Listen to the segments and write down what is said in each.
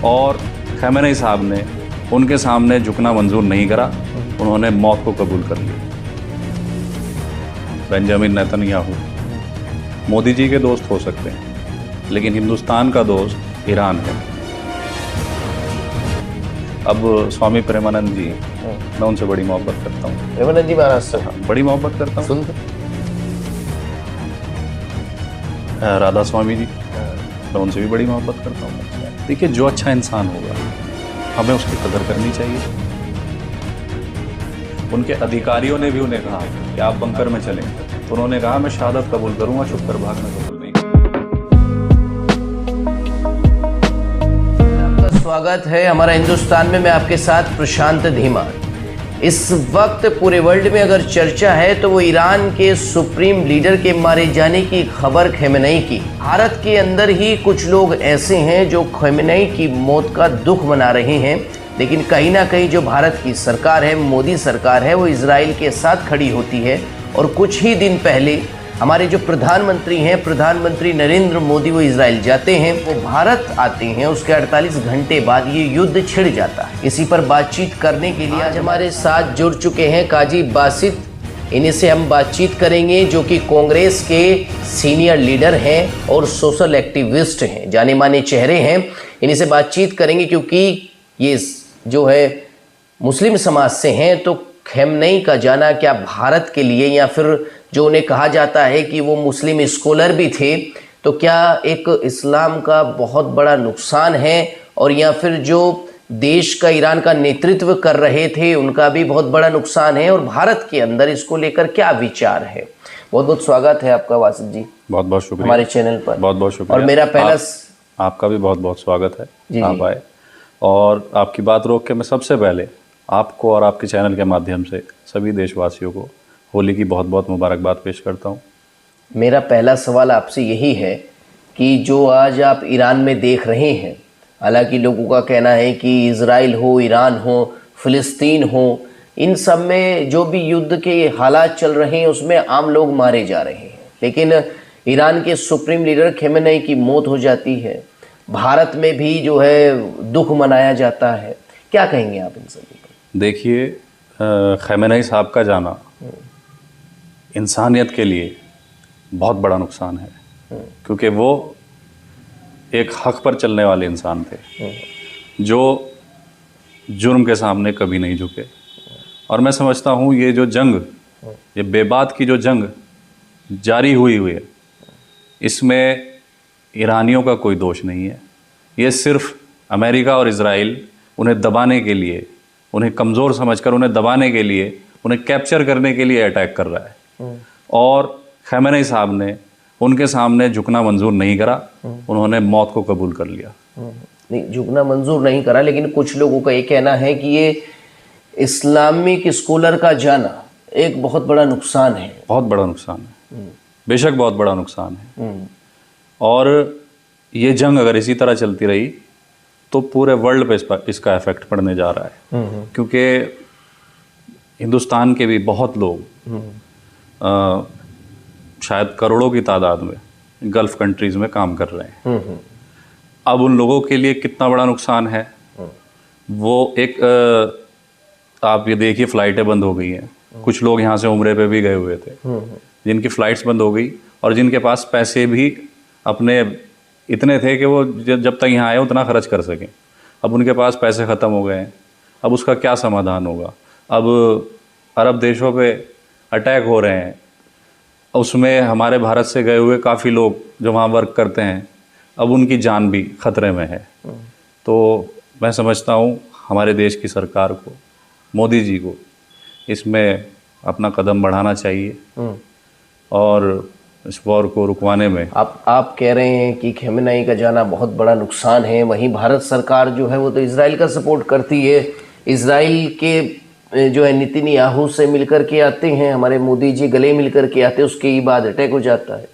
और खamenei साहब ने उनके सामने झुकना मंजूर नहीं करा, उन्होंने मौत को कबूल कर लिया। बेंजामिन नेतन्याहू मोदी जी के दोस्त हो सकते हैं, लेकिन हिंदुस्तान का दोस्त ईरान है। अब स्वामी प्रेमानंद जी, मैं उनसे बड़ी मोहब्बत करता हूँ। प्रेमानंद जी महाराष्ट्र, बड़ी मोहब्बत करता हूँ। राधा स्वामी जी, मैं उनसे भी बड़ी मोहब्बत करता हूँ। देखिए, जो अच्छा इंसान होगा हमें उसकी कदर करनी चाहिए। उनके अधिकारियों ने भी उन्हें कहा कि आप बंकर में चलें, तो उन्होंने कहा मैं शहादत कबूल करूंगा, छुप कर भागना कबूल नहीं। आपका स्वागत है हमारा हिंदुस्तान में। मैं आपके साथ प्रशांत धीमान। इस वक्त पूरे वर्ल्ड में अगर चर्चा है तो वो ईरान के सुप्रीम लीडर के मारे जाने की खबर खamenei की। भारत के अंदर ही कुछ लोग ऐसे हैं जो खamenei की मौत का दुख मना रहे हैं, लेकिन कहीं ना कहीं जो भारत की सरकार है, मोदी सरकार है, वो इजराइल के साथ खड़ी होती है। और कुछ ही दिन पहले हमारे जो प्रधानमंत्री हैं, प्रधानमंत्री नरेंद्र मोदी, वो इजराइल जाते हैं, वो भारत आते हैं। उसके 48 घंटे बाद ये युद्ध छिड़ जाता है। इसी पर बातचीत करने के लिए आज हमारे साथ जुड़ चुके हैं काजी बासित। इन्हीं से हम बातचीत करेंगे, जो कि कांग्रेस के सीनियर लीडर हैं और सोशल एक्टिविस्ट हैं, जाने माने चेहरे हैं। इन्हीं से बातचीत करेंगे क्योंकि ये जो है मुस्लिम समाज से हैं, तो खamenei का जाना क्या भारत के लिए, या फिर जो उन्हें कहा जाता है कि वो मुस्लिम स्कॉलर भी थे, तो क्या एक इस्लाम का बहुत बड़ा नुकसान है, और या फिर जो देश का ईरान का नेतृत्व कर रहे थे उनका भी बहुत बड़ा नुकसान है, और भारत के अंदर इसको लेकर क्या विचार है। बहुत बहुत स्वागत है आपका वासित जी, बहुत बहुत शुक्रिया हमारे चैनल पर। बहुत बहुत शुक्रिया। और मेरा पहला आपका भी बहुत बहुत स्वागत है जी, आप आए। और आपकी बात रोक के मैं सबसे पहले आपको और आपके चैनल के माध्यम से सभी देशवासियों को होली की बहुत बहुत मुबारकबाद पेश करता हूँ। मेरा पहला सवाल आपसे यही है कि जो आज आप ईरान में देख रहे हैं, हालांकि लोगों का कहना है कि इजराइल हो, ईरान हो, फ़िलिस्तीन हो, इन सब में जो भी युद्ध के हालात चल रहे हैं उसमें आम लोग मारे जा रहे हैं, लेकिन ईरान के सुप्रीम लीडर खamenei की मौत हो जाती है। भारत में भी जो है दुख मनाया जाता है। क्या कहेंगे आप इन सभी पर? देखिए, खamenei साहब का जाना इंसानियत के लिए बहुत बड़ा नुकसान है, क्योंकि वो एक हक पर चलने वाले इंसान थे जो जुर्म के सामने कभी नहीं झुके। और मैं समझता हूँ ये जो जंग, ये बेबात की जो जंग जारी हुई है, इसमें ईरानियों का कोई दोष नहीं है। ये सिर्फ अमेरिका और इजराइल उन्हें दबाने के लिए, उन्हें कमज़ोर समझकर उन्हें दबाने के लिए, उन्हें कैप्चर करने के लिए अटैक कर रहा है। और खamenei साहब ने उनके सामने झुकना मंजूर नहीं करा, उन्होंने मौत को कबूल कर लिया। नहीं, झुकना मंजूर नहीं करा, लेकिन कुछ लोगों का ये कहना है कि ये इस्लामिक स्कॉलर का जाना एक बहुत बड़ा नुकसान है। बहुत बड़ा नुकसान है, बेशक बहुत बड़ा नुकसान है। और ये जंग अगर इसी तरह चलती रही तो पूरे वर्ल्ड पे इसका इफेक्ट पड़ने जा रहा है, क्योंकि हिंदुस्तान के भी बहुत लोग शायद करोड़ों की तादाद में गल्फ कंट्रीज में काम कर रहे हैं। अब उन लोगों के लिए कितना बड़ा नुकसान है वो एक आप ये देखिए, फ़्लाइटें बंद हो गई हैं। कुछ लोग यहाँ से उम्रे पे भी गए हुए थे, जिनकी फ़्लाइट्स बंद हो गई, और जिनके पास पैसे भी अपने इतने थे कि वो जब तक यहाँ आए उतना खर्च कर सकें। अब उनके पास पैसे ख़त्म हो गए हैं। अब उसका क्या समाधान होगा? अब अरब देशों पे अटैक हो रहे हैं, उसमें हमारे भारत से गए हुए काफ़ी लोग जो वहाँ वर्क करते हैं, अब उनकी जान भी ख़तरे में है। तो मैं समझता हूँ हमारे देश की सरकार को, मोदी जी को इसमें अपना कदम बढ़ाना चाहिए और इस वॉर को रुकवाने में। आप कह रहे हैं कि खamenei का जाना बहुत बड़ा नुकसान है, वहीं भारत सरकार जो है वो तो इजराइल का सपोर्ट करती है। इजराइल के जो है नेतन्याहू से मिलकर के आते हैं, हमारे मोदी जी गले मिलकर के आते हैं, उसके ही बाद अटैक हो जाता है।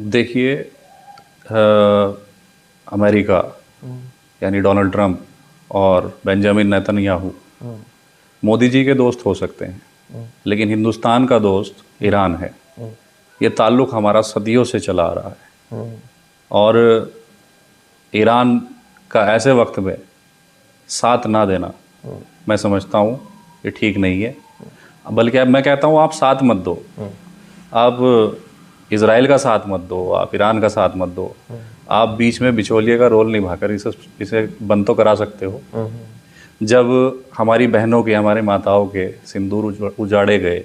देखिए, अमेरिका यानी डोनाल्ड ट्रंप और बेंजामिन नेतन्याहू मोदी जी के दोस्त हो सकते हैं, लेकिन हिंदुस्तान का दोस्त ईरान है। ये ताल्लुक़ हमारा सदियों से चला आ रहा है, और ईरान का ऐसे वक्त में साथ ना देना मैं समझता हूँ ये ठीक नहीं है। बल्कि अब मैं कहता हूँ आप साथ मत दो, आप इजराइल का साथ मत दो, आप ईरान का साथ मत दो, आप बीच में बिचौलिए का रोल निभाकर इसे बंद तो करा सकते हो। जब हमारी बहनों के, हमारे माताओं के सिंदूर उजाड़े गए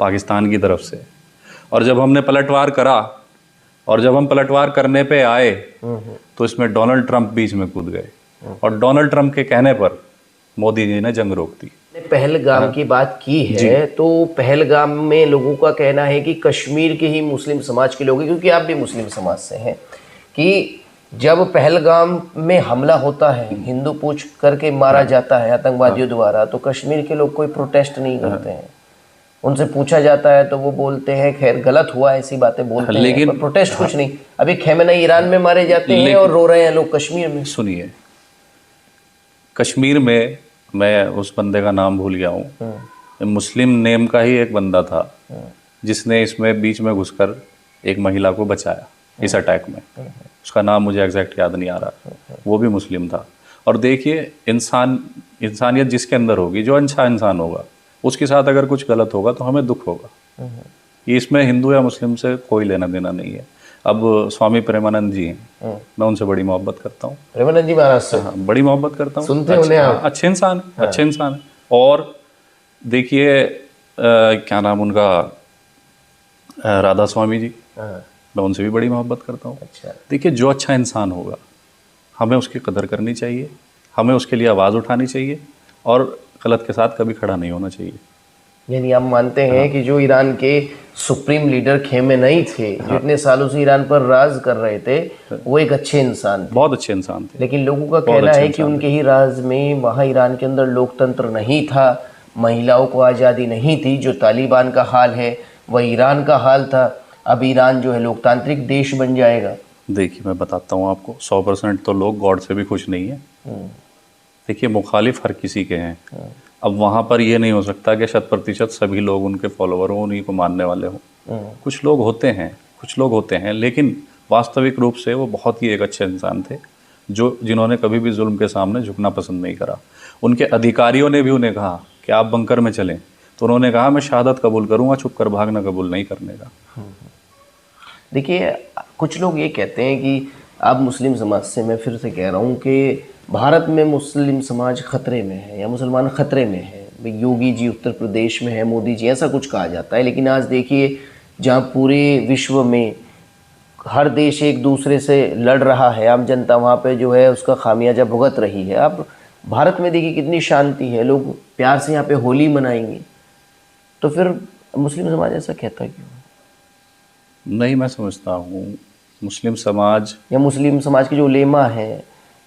पाकिस्तान की तरफ से, और जब हमने पलटवार करा और जब हम पलटवार करने पे आए तो इसमें डोनाल्ड ट्रंप बीच में कूद गए और डोनाल्ड ट्रंप के कहने पर मोदी जी ने जंग रोक दी। पहलगाम की बात की है तो पहलगाम में लोगों का कहना है कि कश्मीर के ही मुस्लिम समाज के लोग हैं, क्योंकि आप भी मुस्लिम समाज से हैं, कि जब पहलगाम में हमला होता है, हिंदू पूछ करके मारा जाता है आतंकवादियों द्वारा, तो कश्मीर के लोग कोई प्रोटेस्ट नहीं करते हैं। उनसे पूछा जाता है तो वो बोलते हैं खैर गलत हुआ, ऐसी बातें बोलते हैं, लेकिन प्रोटेस्ट कुछ नहीं। अभी खैमेनेई ईरान में मारे जाते हैं और रो रहे हैं लोग कश्मीर में। सुनिए, कश्मीर में मैं उस बंदे का नाम भूल गया हूँ, मुस्लिम नेम का ही एक बंदा था जिसने इसमें बीच में घुसकर एक महिला को बचाया इस अटैक में। उसका नाम मुझे एग्जैक्ट याद नहीं आ रहा, वो भी मुस्लिम था। और देखिए, इंसानियत जिसके अंदर होगी, जो अच्छा इंसान होगा, उसके साथ अगर कुछ गलत होगा तो हमें दुख होगा। इसमें हिंदू या मुस्लिम से कोई लेना देना नहीं है। अब स्वामी प्रेमानंद जी हैं, मैं उनसे बड़ी मोहब्बत करता हूँ। प्रेमानंद जी महाराज से हाँ, बड़ी मोहब्बत करता हूँ। सुनते उन्हें आप? अच्छे इंसान है, अच्छे इंसान है। और देखिए क्या नाम उनका, राधा स्वामी जी, मैं उनसे भी बड़ी मोहब्बत करता हूँ। अच्छा। देखिए, जो अच्छा इंसान होगा हमें उसकी कदर करनी चाहिए, हमें उसके लिए आवाज़ उठानी चाहिए और गलत के साथ कभी खड़ा नहीं होना चाहिए। यानी आप मानते हैं कि जो ईरान के सुप्रीम लीडर खैमेनेई थे, जो इतने सालों से ईरान पर राज कर रहे थे, वो एक अच्छे इंसान थे, बहुत अच्छे इंसान थे। लेकिन लोगों का कहना है कि उनके ही राज में वहाँ ईरान के अंदर लोकतंत्र नहीं था, महिलाओं को आज़ादी नहीं थी। जो तालिबान का हाल है वह ईरान का हाल था। अब ईरान जो है लोकतांत्रिक देश बन जाएगा। देखिए, मैं बताता हूँ आपको, 100% तो लोग गॉड से भी खुश नहीं है। देखिए, मुखालिफ हर किसी के हैं। अब वहाँ पर ये नहीं हो सकता कि 100% सभी लोग उनके फॉलोवर हों, उन्हीं को मानने वाले हों। कुछ लोग होते हैं, लेकिन वास्तविक रूप से वो बहुत ही एक अच्छे इंसान थे, जिन्होंने कभी भी जुल्म के सामने झुकना पसंद नहीं करा। उनके अधिकारियों ने भी उन्हें कहा कि आप बंकर में चलें, तो उन्होंने कहा मैं शहादत कबूल करूँगा, छुप कर भागना कबूल नहीं करने का। देखिए, कुछ लोग ये कहते हैं कि आप मुस्लिम समाज से, मैं फिर से कह रहा हूँ कि भारत में मुस्लिम समाज खतरे में है या मुसलमान खतरे में है। योगी जी उत्तर प्रदेश में है, मोदी जी, ऐसा कुछ कहा जाता है। लेकिन आज देखिए, जहाँ पूरे विश्व में हर देश एक दूसरे से लड़ रहा है, आम जनता वहाँ पे जो है उसका खामियाजा भुगत रही है। अब भारत में देखिए कितनी शांति है, लोग प्यार से यहाँ पे होली मनाएंगे, तो फिर मुस्लिम समाज ऐसा कहता क्यों? नहीं, मैं समझता हूँ मुस्लिम समाज या मुस्लिम समाज के जो उलेमा है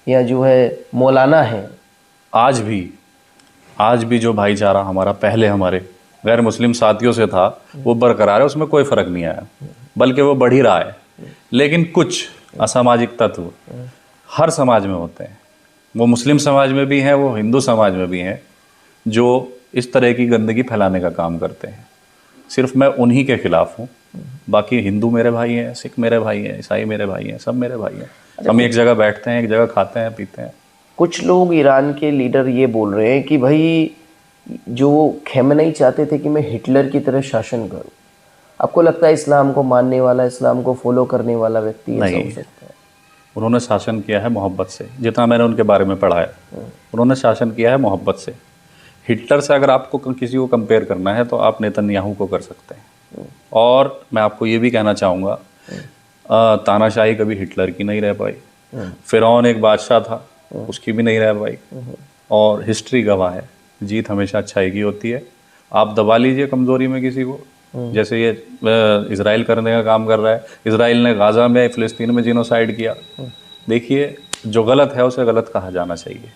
या जो है मौलाना है, आज भी जो भाईचारा हमारा पहले हमारे गैर मुस्लिम साथियों से था वो बरकरार है, उसमें कोई फ़र्क नहीं आया, बल्कि वो बढ़ ही रहा है। लेकिन कुछ असामाजिक तत्व हर समाज में होते हैं, वो मुस्लिम समाज में भी हैं, वो हिंदू समाज में भी हैं, जो इस तरह की गंदगी फैलाने का काम करते हैं। सिर्फ मैं उन्हीं के खिलाफ हूँ, बाकी हिंदू मेरे भाई हैं, सिख मेरे भाई हैं, ईसाई मेरे भाई हैं, सब मेरे भाई हैं। हम एक जगह बैठते हैं, एक जगह खाते हैं, पीते हैं। कुछ लोग ईरान के लीडर ये बोल रहे हैं कि भाई जो खैमेनेई चाहते थे कि मैं हिटलर की तरह शासन करूं। आपको लगता है इस्लाम को मानने वाला, इस्लाम को फॉलो करने वाला व्यक्ति ऐसा हो सकता है? उन्होंने शासन किया है मोहब्बत से, जितना मैंने उनके बारे में पढ़ा है, उन्होंने शासन किया है मोहब्बत से। हिटलर से अगर आपको किसी को कंपेयर करना है तो आप नेतन्याहू को कर सकते हैं। और मैं आपको ये भी कहना चाहूँगा, तानाशाही कभी हिटलर की नहीं रह पाई। फिरौन एक बादशाह था, उसकी भी नहीं रह पाई। और हिस्ट्री गवाह है, जीत हमेशा अच्छाई की होती है। आप दबा लीजिए कमज़ोरी में किसी को, जैसे ये इजराइल करने का काम कर रहा है। इजराइल ने गाज़ा में, फ़िलिस्तीन में जिनोसाइड किया। देखिए, जो गलत है उसे गलत कहा जाना चाहिए।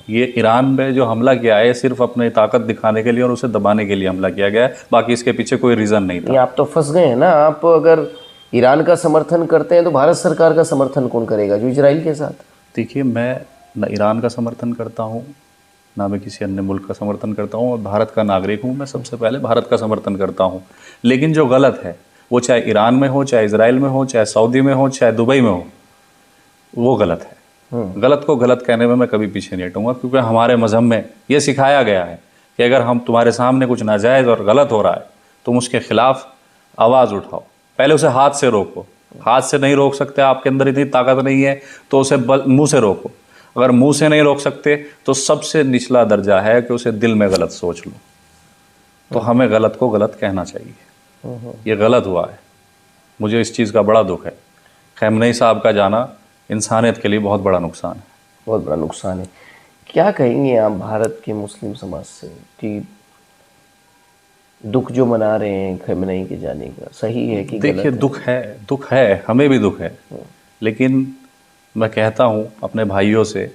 ये ईरान में जो हमला किया है सिर्फ अपनी ताकत दिखाने के लिए और उसे दबाने के लिए हमला किया गया है, बाकी इसके पीछे कोई रीज़न नहीं था। आप तो फंस गए हैं ना। आप अगर ईरान का समर्थन करते हैं तो भारत सरकार का समर्थन कौन करेगा जो इजराइल के साथ? देखिए, मैं न ईरान का समर्थन करता हूँ, ना मैं किसी अन्य मुल्क का समर्थन करता हूँ, और भारत का नागरिक हूँ। मैं सबसे पहले भारत का समर्थन करता हूँ। लेकिन जो गलत है वो चाहे ईरान में हो, चाहे इजराइल में हो, चाहे सऊदी में हो, चाहे दुबई में हो, वो गलत है। गलत को गलत कहने में मैं कभी पीछे नहीं हटूंगा, क्योंकि हमारे मजहब में ये सिखाया गया है कि अगर हम तुम्हारे सामने कुछ नाजायज़ और गलत हो रहा है तुम उसके खिलाफ आवाज़ उठाओ। पहले उसे हाथ से रोको, हाथ से नहीं रोक सकते, आपके अंदर इतनी ताकत नहीं है तो उसे मुंह से रोको। अगर मुंह से नहीं रोक सकते तो सबसे निचला दर्जा है कि उसे दिल में गलत सोच लो। तो हमें गलत को गलत कहना चाहिए। ये गलत हुआ है, मुझे इस चीज़ का बड़ा दुख है। खamenei साहब का जाना इंसानियत के लिए बहुत बड़ा नुकसान है, बहुत बड़ा नुकसान है। क्या कहेंगे आप भारत के मुस्लिम समाज से कि दुख जो मना रहे हैं खamenei के जाने का, सही है कि देखिए दुख है, हमें भी दुख है, लेकिन मैं कहता हूँ अपने भाइयों से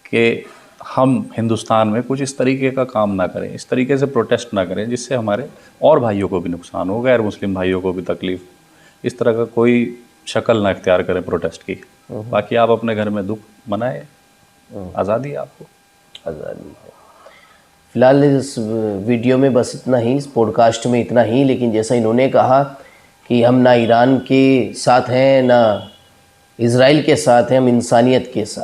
कि हम हिंदुस्तान में कुछ इस तरीके का काम ना करें, इस तरीके से प्रोटेस्ट ना करें जिससे हमारे और भाइयों को भी नुकसान हो, गैर मुस्लिम भाइयों को भी तकलीफ। इस तरह का कोई शक्ल ना इख्तियार करें प्रोटेस्ट की। बाकी आप अपने घर में दुख मनाए, आज़ादी है आपको, आज़ादी है। फिलहाल इस वीडियो में बस इतना ही, इस पॉडकास्ट में इतना ही। लेकिन जैसा इन्होंने कहा कि हम ना ईरान के साथ हैं ना इज़राइल के साथ हैं, हम इंसानियत के साथ।